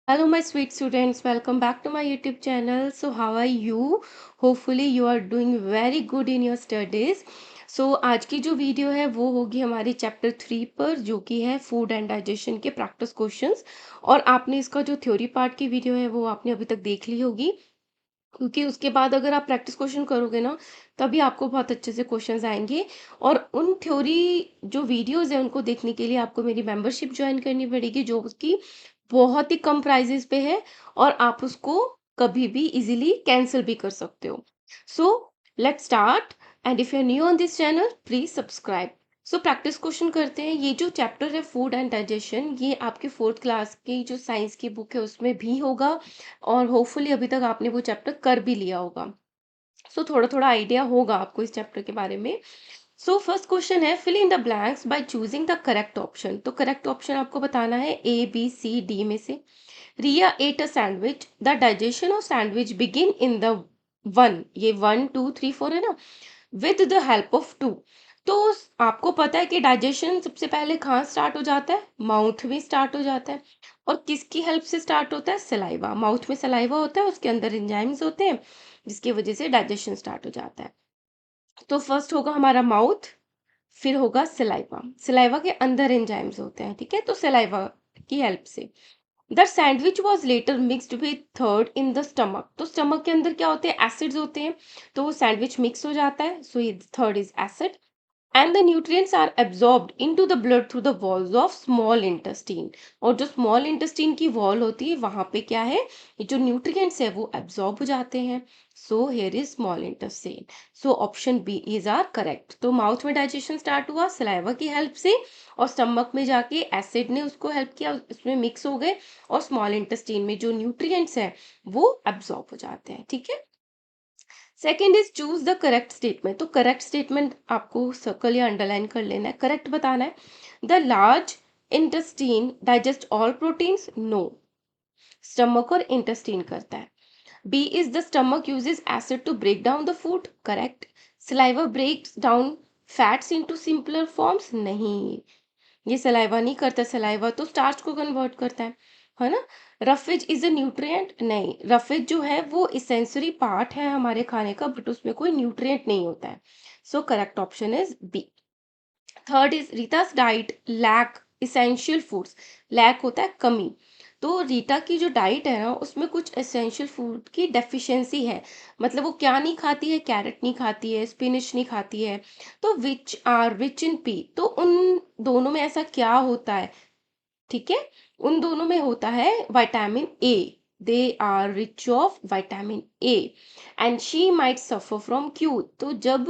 Hello, my sweet students. Welcome back to my YouTube channel. So, how are you? Hopefully, you are doing very good in your studies. So, आज की जो video है वो होगी हमारी chapter 3 पर, जो कि है फूड एंड डाइजेशन के प्रैक्टिस क्वेश्चंस। और आपने इसका जो थ्योरी पार्ट की वीडियो है वो आपने अभी तक देख ली होगी, क्योंकि उसके बाद अगर आप प्रैक्टिस क्वेश्चन करोगे ना, तभी आपको बहुत अच्छे से क्वेश्चंस आएंगे। और उन थ्योरी जो वीडियोस है उनको देखने के लिए आपको मेरी मेंबरशिप ज्वाइन करनी पड़ेगी, जो उसकी बहुत ही कम प्राइजेस पे है, और आप उसको कभी भी इजीली कैंसिल भी कर सकते हो। So let's start. And if you are new on this channel, please subscribe. So practice question करते हैं। ये जो चैप्टर है फूड एंड डाइजेशन, ये आपके फोर्थ क्लास की जो साइंस की बुक है उसमें भी होगा, और होपफुली अभी तक आपने वो चैप्टर कर भी लिया होगा। सो थोड़ा थोड़ा आइडिया होगा आपको इस चैप्टर के बारे में। सो फर्स्ट क्वेश्चन है, fill in the blanks by choosing the correct option. तो करेक्ट ऑप्शन आपको बताना है ए बी सी डी में से। Riya ate a sandwich, the digestion of sandwich begin in the one, ये 1 2 3 4 है ना, with the help of two. तो आपको पता है कि डाइजेशन सबसे पहले कहाँ स्टार्ट हो जाता है? माउथ में स्टार्ट हो जाता है। और किसकी हेल्प से स्टार्ट होता है? सलाइवा। माउथ में सलाइवा होता है, उसके अंदर एंजाइम्स होते हैं, जिसकी वजह से डाइजेशन स्टार्ट हो जाता है। तो फर्स्ट होगा हमारा माउथ, फिर होगा सलाइवा। सलाइवा के अंदर एंजाइम्स होते हैं, ठीक है, तो सलाइवा की हेल्प से। The sandwich was later mixed with third in the stomach. तो स्टमक के अंदर क्या होते हैं? एसिड्स होते हैं, तो वो सैंडविच मिक्स हो जाता है, सो ये third is acid. And the nutrients are absorbed into the blood through the walls of small intestine. और जो स्मॉल इंटेस्टीन की वॉल होती है, वहां पे क्या है, ये जो न्यूट्रिएंट्स है वो एब्जॉर्ब हो जाते हैं। So here is small intestine. So option B is are correct. तो माउथ में डाइजेशन स्टार्ट हुआ सलाइवा की हेल्प से, और स्टमक में जाके एसिड ने उसको हेल्प किया, उसमें मिक्स हो गए, और स्मॉल इंटेस्टीन में जो न्यूट्रिएंट्स हैं वो एब्जॉर्ब हो जाते हैं, ठीक है। Second is choose the correct statement. तो करेक्ट स्टेटमेंट आपको सर्कल या अंडरलाइन कर लेना है, करेक्ट बताना है। The large intestine digest all proteins, no, stomach और इंटेस्टीन करता है। B is the stomach uses acid to break down the food, correct. Saliva breaks down fats into simpler forms, नहीं, ये सलाइवा नहीं करता, सलाइवा तो स्टार्च को convert करता है ना। रफेज इज अ न्यूट्रिएंट, नहीं, रफेज जो है वो इसेंसरी पार्ट है हमारे खाने का, बट उसमें कोई न्यूट्रिएंट नहीं होता है। So correct option is B. Third is Rita's diet lack essential foods. Lack होता है कमी, तो रीता की जो डाइट है ना उसमें कुछ एसेंशियल फूड की डेफिशिएंसी है। मतलब वो क्या नहीं खाती है? कैरेट नहीं खाती है, स्पिनिच नहीं खाती है। तो which are rich in P, तो उन दोनों में ऐसा क्या होता है? ठीक है, उन दोनों में होता है vitamin A. They are rich of vitamin A, and she might suffer from Q. तो जब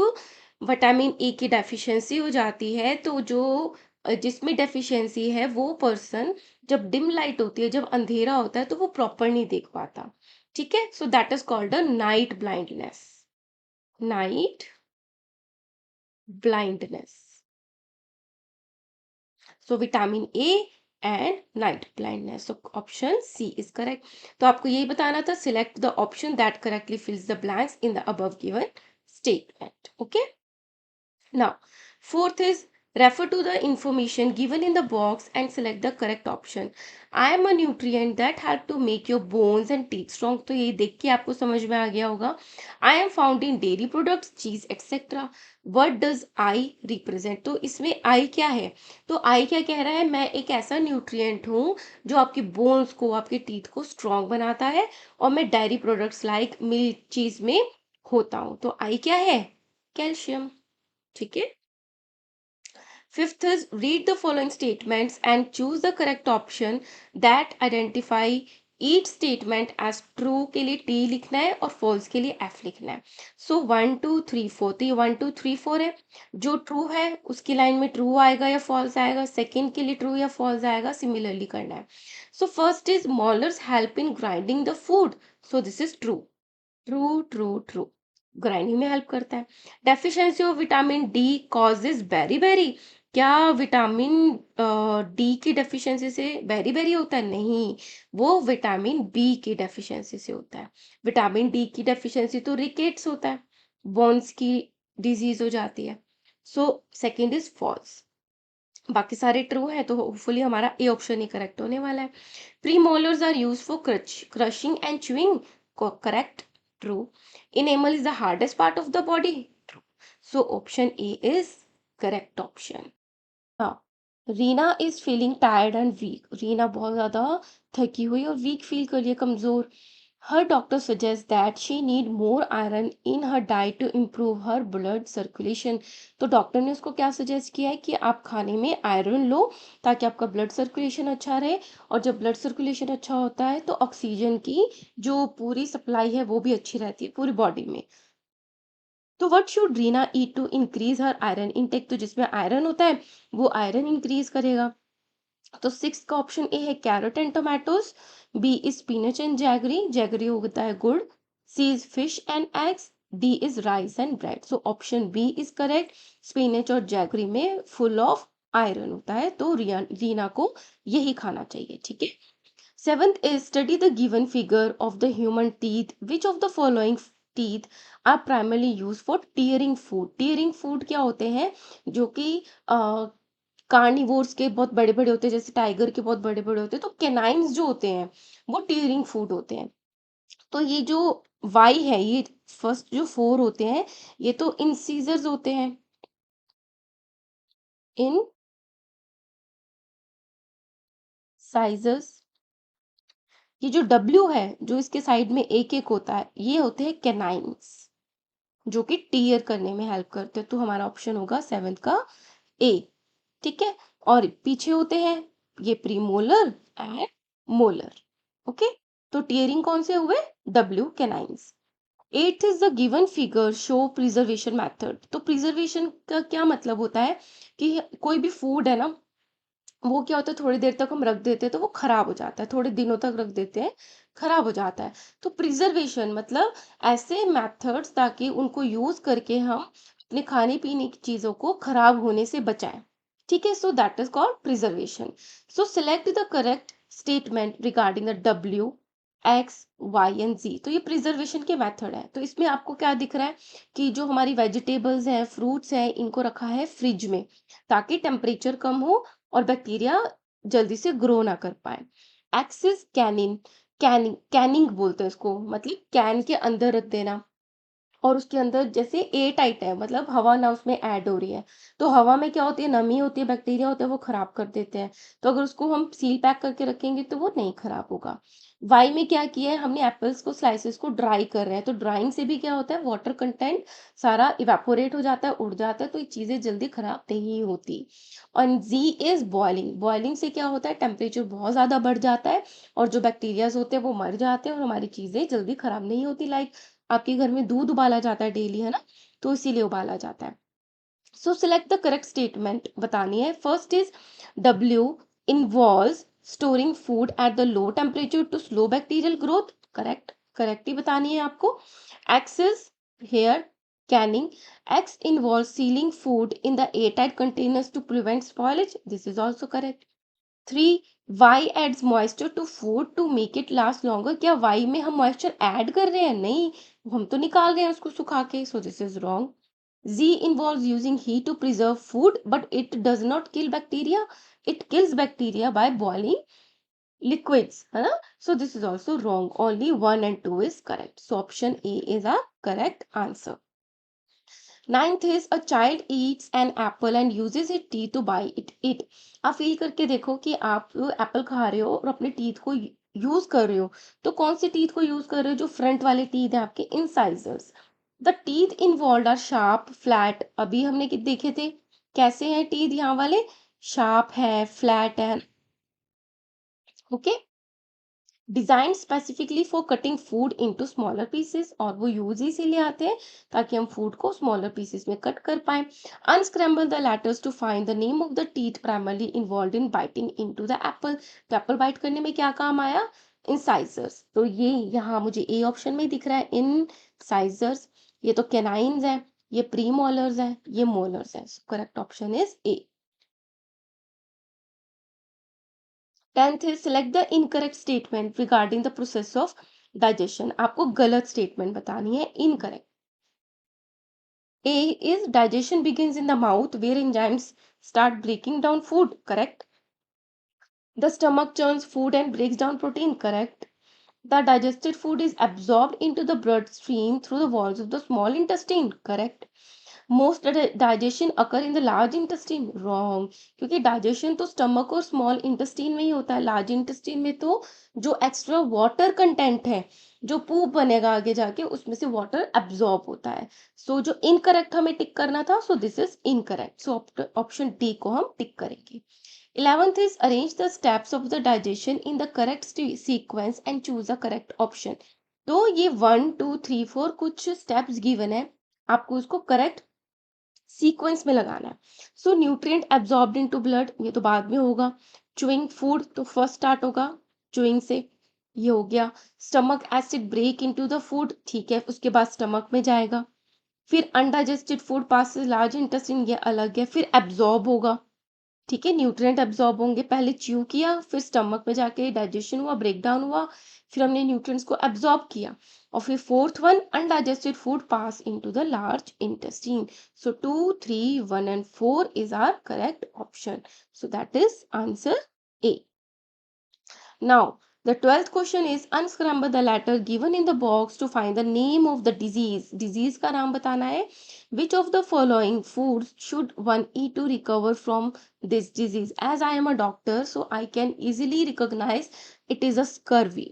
विटामिन ए की डेफिशिएंसी हो जाती है, तो जो जिसमें डेफिशिएंसी है वो पर्सन, जब डिम लाइट होती है, जब अंधेरा होता है, तो वो प्रॉपर नहीं देख पाता, ठीक है। So that is called a night blindness. Night blindness. So vitamin A and night blindness, so option C is correct. तो आपको यही बताना था, select the option that correctly fills the blanks in the above given statement, okay. Now, fourth is refer to the information given in the box and select the correct option. I am a nutrient that help to make your bones and teeth strong. तो ये देख के आपको समझ में आ गया होगा। I am found in dairy products, cheese, etc. What does I represent? तो इसमें I क्या है? तो I क्या कह रहा है? मैं एक ऐसा न्यूट्रिएंट हूँ जो आपकी बोन्स को, आपके टीथ को स्ट्रॉन्ग बनाता है, और मैं डेयरी प्रोडक्ट्स लाइक मिल्क, चीज में होता हूँ। तो I क्या है? कैल्शियम, ठीक है। Fifth is read the following statements and choose the correct option that identify each statement as true के लिए T लिखना है और false के लिए F लिखना है। So 1 2 3 4, तो ये 1 2 3 4 है। जो true है उसकी लाइन में true आएगा या false आएगा, सेकेंड के लिए true या false आएगा, सिमिलरली करना है। So first is molars help in grinding the food. So this is true. True true true, grinding में हेल्प करता है। Deficiency of vitamin D causes beriberi. क्या विटामिन डी की डेफिशिएंसी से बेरी बेरी होता है? नहीं, वो विटामिन बी की डेफिशिएंसी से होता है। विटामिन डी की डेफिशिएंसी तो रिकेट्स होता है, बोन्स की डिजीज हो जाती है। So second is false. बाकी सारे ट्रू हैं, तो होपफुली हमारा ए ऑप्शन ही करेक्ट होने वाला है। Premolars are use for crushing and chewing, correct, true. enamel is the hardest part of the body, true. So option A is correct option। हाँ, Reena is feeling tired and weak, Reena बहुत ज्यादा थकी हुई और weak feel कर रही है, कमजोर। Her doctor suggest that she need more iron in her diet to improve her blood circulation. तो डॉक्टर ने उसको क्या सजेस्ट किया है कि आप खाने में आयरन लो ताकि आपका ब्लड सर्कुलेशन अच्छा रहे, और जब ब्लड सर्कुलेशन अच्छा होता है तो ऑक्सीजन की जो पूरी सप्लाई है वो भी अच्छी रहती है पूरी बॉडी में। तो what should Reena eat to increase her iron intake, तो जिसमें आयरन होता है वो आयरन इंक्रीज करेगा। तो सिक्स का ऑप्शन ए है carrot and tomatoes, B is spinach and jaggery, jaggery होता है गुड़, C is fish and eggs, D is rice and bread. So option B is correct, spinach और जैगरी में full of iron होता है, तो रीना को यही खाना चाहिए, ठीक है। Seventh is study the given figure of the human teeth. Which of the following teeth are primarily used for tearing food? Tearing food क्या होते हैं, जो कि कार्निवोर्स के बहुत बड़े बड़े होते हैं, जैसे टाइगर के बहुत बड़े बड़े होते हैं, तो कैनाइन्स जो होते हैं वो टीयरिंग फूड होते हैं। तो ये जो वाई है, ये फर्स्ट जो फोर होते हैं, ये तो इंसीजर्स होते हैं, इन साइजर्स। ये जो डब्ल्यू है, जो इसके साइड में एक एक होता है, ये होते हैं कैनाइन्स, जो कि टीयर करने में हेल्प करते हैं। तो हमारा ऑप्शन होगा सेवेंथ का ए, ठीक है। और पीछे होते हैं ये प्रीमोलर एंड मोलर, ओके। तो टीयरिंग कौन से हुए, W canines. Eighth is the given figure show preservation method. तो प्रिजर्वेशन का क्या मतलब होता है कि कोई भी फूड है ना, वो क्या होता है थोड़ी देर तक हम रख देते हैं तो वो खराब हो जाता है, थोड़े दिनों तक रख देते हैं खराब हो जाता है। तो प्रिजर्वेशन मतलब ऐसे मेथड्स ताकि उनको यूज करके हम अपने खाने पीने की चीजों को खराब होने से बचाएं, ठीक है। So that is called preservation. So select the correct statement regarding the W, X, Y and Z. तो ये प्रिजर्वेशन के मेथड है। तो इसमें आपको क्या दिख रहा है कि जो हमारी वेजिटेबल्स हैं, फ्रूट्स हैं, इनको रखा है फ्रिज में ताकि टेम्परेचर कम हो और बैक्टीरिया जल्दी से ग्रो ना कर पाए। एक्सिस कैनिन, कैनिंग कैनिंग बोलते हैं इसको, मतलब कैन के अंदर रख देना, और उसके अंदर जैसे एयर टाइट है, मतलब हवा ना उसमें ऐड हो रही है। तो हवा में क्या होती है, नमी होती है, बैक्टीरिया होता है, वो खराब कर देते हैं। तो अगर उसको हम सील पैक करके रखेंगे तो वो नहीं खराब होगा। वाई में क्या किया है हमने, एप्पल्स को स्लाइसेस को ड्राई कर रहे हैं, तो ड्राइंग से भी क्या होता है, वाटर कंटेंट सारा इवेपोरेट हो जाता है, उड़ जाता है, तो ये चीजें जल्दी खराब नहीं होती। और जी इज बॉइलिंग, बॉइलिंग से क्या होता है, टेम्परेचर बहुत ज्यादा बढ़ जाता है और जो बैक्टीरियाज होते हैं वो मर जाते हैं और हमारी चीजें जल्दी खराब नहीं होती। लाइक आपके घर में दूध उबाला जाता है डेली, है ना, तो इसीलिए उबाला जाता है। So select the correct statement बतानी है। First is W involves storing food at the low temperature to slow bacterial growth, correct, correct ही बतानी है आपको। X is here canning, X involve sealing food in the airtight containers to prevent spoilage, this is also correct. Three, Y adds moisture to food to make it last longer, क्या Y में हम moisture add कर रहे हैं, नहीं, हम तो निकाल रहे हैं उसको सुखा के, so this is wrong. G involves using heat to preserve food but it does not kill bacteria, it kills bacteria by boiling liquids, है ना। So this is also wrong, only one and two is correct, so option A is a correct answer. Ninth is a child eats an apple and uses it teeth to bite it it. आप feel करके देखो कि आप Apple खा रहे हो और अपने टीथ को यूज कर रहे हो, तो कौन से टीथ को यूज कर रहे हो, जो फ्रंट वाले टीथ है आपके incisors. The teeth involve are sharp flat, अभी हमने देखे थे कैसे हैं टीथ यहाँ वाले, शार्प है, फ्लैट है, okay. Design specifically for cutting food into smaller pieces, और वो यूज इसीलिए आते हैं ताकि हम फूड को स्मॉलर पीसेस में कट कर पाए। Unscramble the letters to find the name of the teeth primarily involve in biting into the apple, तो एप्पल बाइट करने में क्या काम आया, इंसाइजर्स। तो ये यहाँ मुझे ए ऑप्शन में दिख रहा है, इंसाइजर्स। ये तो कैनाइन्स है, ये प्री मोलर्स है, ये मोलर्स है, correct option is a. Tenth is select the incorrect statement regarding the process of digestion, आपको गलत स्टेटमेंट बतानी है, incorrect. A is digestion begins in the mouth where enzymes start breaking down food, correct? The stomach churns food and breaks down protein, correct? The digested food is absorbed into the bloodstream through the walls of the small intestine, correct? Most digestion occur in the large intestine, wrong, क्योंकि digestion तो stomach और small intestine में ही होता है। Large intestine में तो जो extra water content है, जो पूप बनेगा आगे जाके, उसमें से वाटर एब्जॉर्ब होता है। सो जो इनकरेक्ट हमें टिक करना था, सो this is incorrect, so option D को हम टिक करेंगे। 11th is arrange the steps of the digestion in the correct sequence and choose the correct option। तो ये 1 2 3 4 कुछ स्टेप्स गिवन है, आपको उसको करेक्ट सीक्वेंस में लगाना है। So nutrient absorbed into blood, ये तो बाद में होगा। चुइंग फूड तो फर्स्ट स्टार्ट होगा चुइंग से, ये हो गया। Stomach acid break into the food, ठीक है, उसके बाद स्टमक में जाएगा। फिर undigested food passes large intestine, ये अलग है। फिर एब्जॉर्ब होगा, ठीक है, न्यूट्रिएंट एब्जॉर्ब होंगे, पहले च्यू किया, फिर स्टमक में जाके डाइजेशन हुआ, ब्रेक डाउन हुआ, फिर हमने न्यूट्रिएंट्स को एब्जॉर्ब किया, और फिर fourth one undigested food pass into the large intestine. So 2 3 1 and 4 is our correct option, so that is answer A. Now, the 12th question is unscramble the letter given in the box to find the name of the disease. Disease का नाम बताना है। Which of the following foods should one eat to recover from this disease? As I am a doctor, so I can easily recognize it is a scurvy.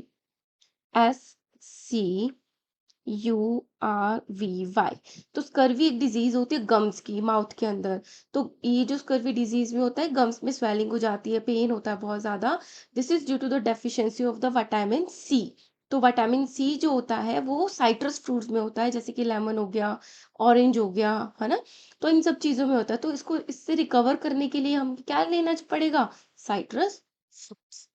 SCURVY। तो scurvy एक disease होती है gums की, mouth के अंदर। तो ये जो स्कर्वी डिजीज में होता है, गम्स में स्वेलिंग हो जाती है, पेन होता है बहुत ज्यादा। This is due to the deficiency of the vitamin C. तो विटामिन सी जो होता है वो साइट्रस फ्रूट्स में होता है, जैसे कि लेमन हो गया, ऑरेंज हो गया, है ना। तो इन सब चीजों में होता है। तो इसको इससे रिकवर करने के लिए हम क्या लेना पड़ेगा? Citrus fruits.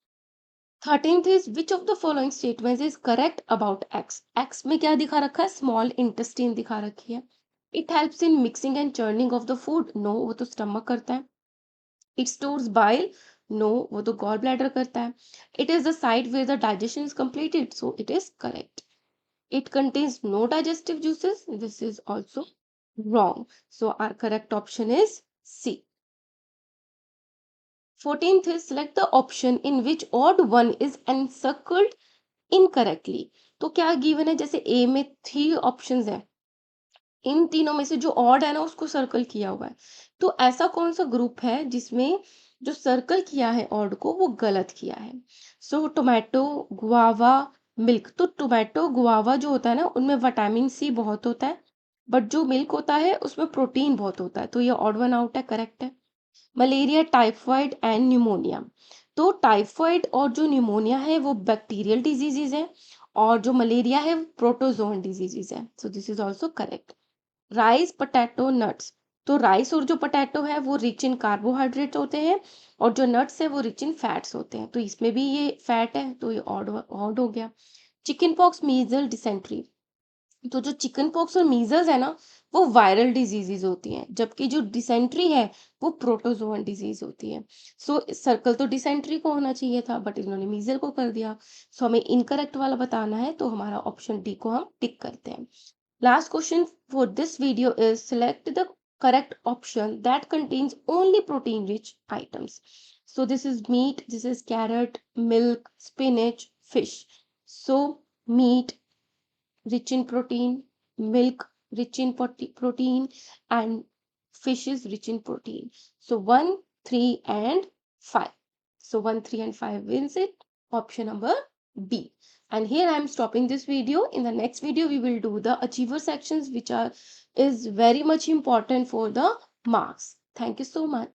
13th is which of the following statements is correct about X? X में क्या दिखा रखा है? स्मॉल इंटेस्टाइन दिखा रखी है। It helps in mixing and churning of the food, no, वो तो स्टमक करता है। इट स्टोर्स बाइल, नो, वो तो गॉल ब्लैडर करता है। It is the site where the digestion is completed, so it is correct. It contains no digestive juices, this is also wrong, so our correct option is C. 14th is select the option in which odd one is encircled incorrectly. तो क्या given है? जैसे ए में 3 options है, इन तीनों में से जो ऑड है ना उसको सर्कल किया हुआ है। तो ऐसा कौन सा ग्रुप है जिसमें जो सर्कल किया है ऑड को वो गलत किया है? सो टोमेटो, गुआवा, मिल्क। तो टोमेटो गुआवा जो होता है ना उनमें विटामिन सी बहुत होता है, बट जो मिल्क होता है उसमें प्रोटीन बहुत होता है, तो ये ऑड वन आउट है, करेक्ट है। Malaria, typhoid and pneumonia. तो टाइफाइड और जो न्यूमोनिया है वो बैक्टीरियल डिजीजेज है, और जो मलेरिया है वो प्रोटोजोन डिजीजेज है, सो this is also correct. Rice, potato, nuts. तो राइस और जो पोटैटो है वो रिच इन कार्बोहाइड्रेट होते हैं, और जो नट्स है वो रिच इन फैट्स होते हैं, तो इसमें भी ये फैट है, तो ये ऑड ऑड हो गया। Chicken pox, measles, dysentery. तो जो चिकन पॉक्स और मीजल्स है ना वो वायरल डिजीजेज होती हैं, जबकि जो डिसेंट्री है वो प्रोटोजोअन डिजीज होती है। सो सर्कल तो डिसेंट्री को होना चाहिए था, बट इन्होंने मीजल को कर दिया। सो हमें इनकरेक्ट वाला बताना है, तो हमारा ऑप्शन डी को हम टिक करते हैं। Last question for this video is select the correct option that contains only protein rich items. So this is meat, this is carrot, milk, spinach, fish. So meat rich in protein, milk rich in protein, and fish is rich in protein. So 1, 3, and 5. So 1, 3, and 5 wins it. Option number B. And here I am stopping this video. In the next video, we will do the achiever sections, which is very much important for the marks. Thank you so much.